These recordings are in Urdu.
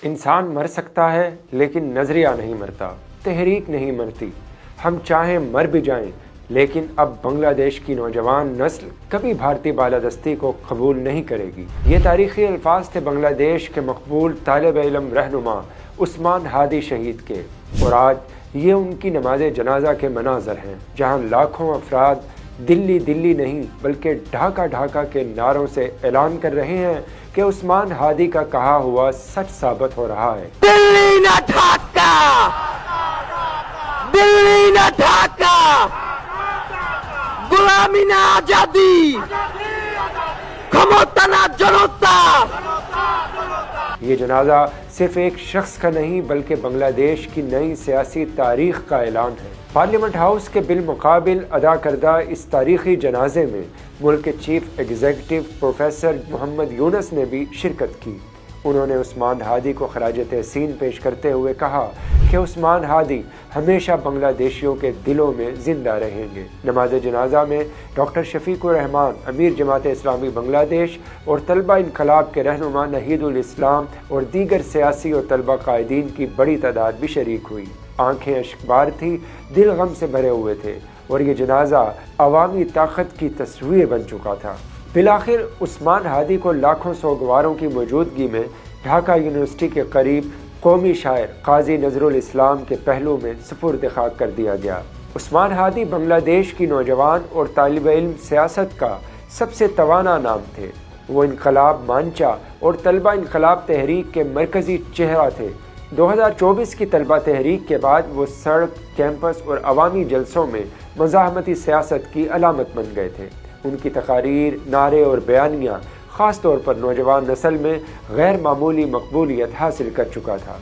انسان مر سکتا ہے لیکن نظریہ نہیں مرتا، تحریک نہیں مرتی۔ ہم چاہیں مر بھی جائیں لیکن اب بنگلہ دیش کی نوجوان نسل کبھی بھارتی بالادستی کو قبول نہیں کرے گی۔ یہ تاریخی الفاظ تھے بنگلہ دیش کے مقبول طالب علم رہنما عثمان ہادی شہید کے، اور آج یہ ان کی نماز جنازہ کے مناظر ہیں، جہاں لاکھوں افراد دلی دلی نہیں بلکہ ڈھاکہ ڈھاکہ کے نعروں سے اعلان کر رہے ہیں کہ عثمان ہادی کا کہا ہوا سچ ثابت ہو رہا ہے۔ دلی نہ ڈھاکہ، دلی نہ ڈھاکہ، غلامی نہ آزادی، ক্ষমতা نہ جنتا۔ یہ جنازہ صرف ایک شخص کا نہیں بلکہ بنگلہ دیش کی نئی سیاسی تاریخ کا اعلان ہے۔ پارلیمنٹ ہاؤس کے بالمقابل ادا کردہ اس تاریخی جنازے میں ملک کے چیف ایگزیکٹو پروفیسر محمد یونس نے بھی شرکت کی۔ انہوں نے عثمان ہادی کو خراج تحسین پیش کرتے ہوئے کہا کہ عثمان ہادی ہمیشہ بنگلہ دیشیوں کے دلوں میں زندہ رہیں گے۔ نماز جنازہ میں ڈاکٹر شفیق الرحمان، امیر جماعت اسلامی بنگلہ دیش اور طلبہ انقلاب کے رہنما نہید الاسلام اور دیگر سیاسی اور طلبہ قائدین کی بڑی تعداد بھی شریک ہوئی۔ آنکھیں اشکبار تھی، دل غم سے بھرے ہوئے تھے، اور یہ جنازہ عوامی طاقت کی تصویر بن چکا تھا۔ بالآخر عثمان ہادی کو لاکھوں سوگواروں کی موجودگی میں ڈھاکہ یونیورسٹی کے قریب قومی شاعر قاضی نذر الاسلام کے پہلو میں سپرد خاک کر دیا گیا۔ عثمان ہادی بنگلہ دیش کی نوجوان اور طالب علم سیاست کا سب سے توانا نام تھے۔ وہ انقلاب مانچا اور طلبہ انقلاب تحریک کے مرکزی چہرہ تھے۔ 2024 کی طلبہ تحریک کے بعد وہ سڑک، کیمپس اور عوامی جلسوں میں مزاحمتی سیاست کی علامت بن گئے تھے۔ ان کی تقاریر، نعرے اور بیانیاں خاص طور پر نوجوان نسل میں غیر معمولی مقبولیت حاصل کر چکا تھا۔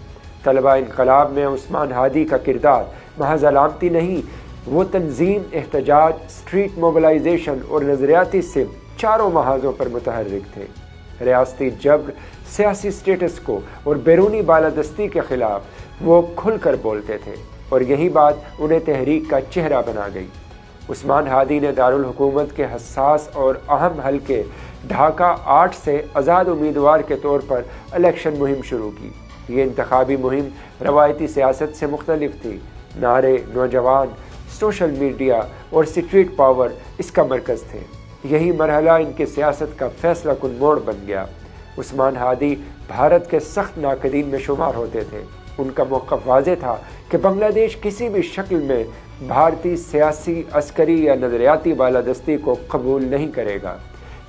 طلبہ انقلاب میں عثمان ہادی کا کردار محض علامتی نہیں، وہ تنظیم، احتجاج، اسٹریٹ موبلائزیشن اور نظریاتی سمت چاروں محاذوں پر متحرک تھے۔ ریاستی جبر، سیاسی سٹیٹس کو اور بیرونی بالادستی کے خلاف وہ کھل کر بولتے تھے، اور یہی بات انہیں تحریک کا چہرہ بنا گئی۔ عثمان ہادی نے دارالحکومت کے حساس اور اہم حلقے ڈھاکہ 8 سے آزاد امیدوار کے طور پر الیکشن مہم شروع کی۔ یہ انتخابی مہم روایتی سیاست سے مختلف تھی۔ نعرے، نوجوان، سوشل میڈیا اور اسٹریٹ پاور اس کا مرکز تھے۔ یہی مرحلہ ان کی سیاست کا فیصلہ کن موڑ بن گیا۔ عثمان ہادی بھارت کے سخت ناقدین میں شمار ہوتے تھے۔ ان کا موقف واضح تھا کہ بنگلہ دیش کسی بھی شکل میں بھارتی سیاسی، عسکری یا نظریاتی بالادستی کو قبول نہیں کرے گا۔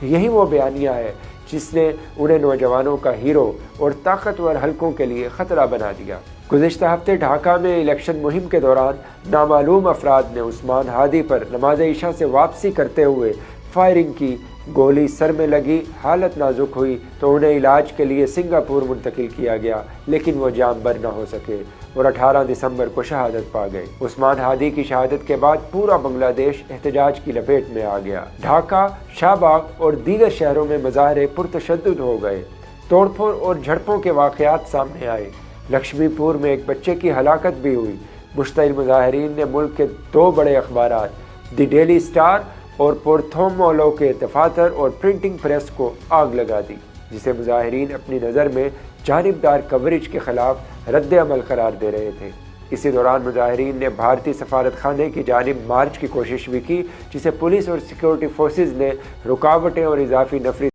یہی وہ بیانیہ ہے جس نے انہیں نوجوانوں کا ہیرو اور طاقتور حلقوں کے لیے خطرہ بنا دیا۔ گزشتہ ہفتے ڈھاکہ میں الیکشن مہم کے دوران نامعلوم افراد نے عثمان ہادی پر نماز عشاء سے واپسی کرتے ہوئے فائرنگ کی۔ گولی سر میں لگی، حالت نازک ہوئی تو انہیں علاج کے لیے سنگاپور منتقل کیا گیا، لیکن وہ جاں بر نہ ہو سکے اور 18 دسمبر کو شہادت پا گئے۔ عثمان ہادی کی شہادت کے بعد پورا بنگلہ دیش احتجاج کی لپیٹ میں آ گیا۔ ڈھاکہ، شاہ باغ اور دیگر شہروں میں مظاہرے پرتشدد ہو گئے۔ توڑ پھوڑ اور جھڑپوں کے واقعات سامنے آئے۔ لکشمی پور میں ایک بچے کی ہلاکت بھی ہوئی۔ مشتعل مظاہرین نے ملک کے 2 بڑے اخبارات دی ڈیلی اسٹار اور پورتھومولو کے دفاتر اور پرنٹنگ پریس کو آگ لگا دی، جسے مظاہرین اپنی نظر میں جانبدار کوریج کے خلاف رد عمل قرار دے رہے تھے۔ اسی دوران مظاہرین نے بھارتی سفارت خانے کی جانب مارچ کی کوشش بھی کی، جسے پولیس اور سیکورٹی فورسز نے رکاوٹیں اور اضافی نفری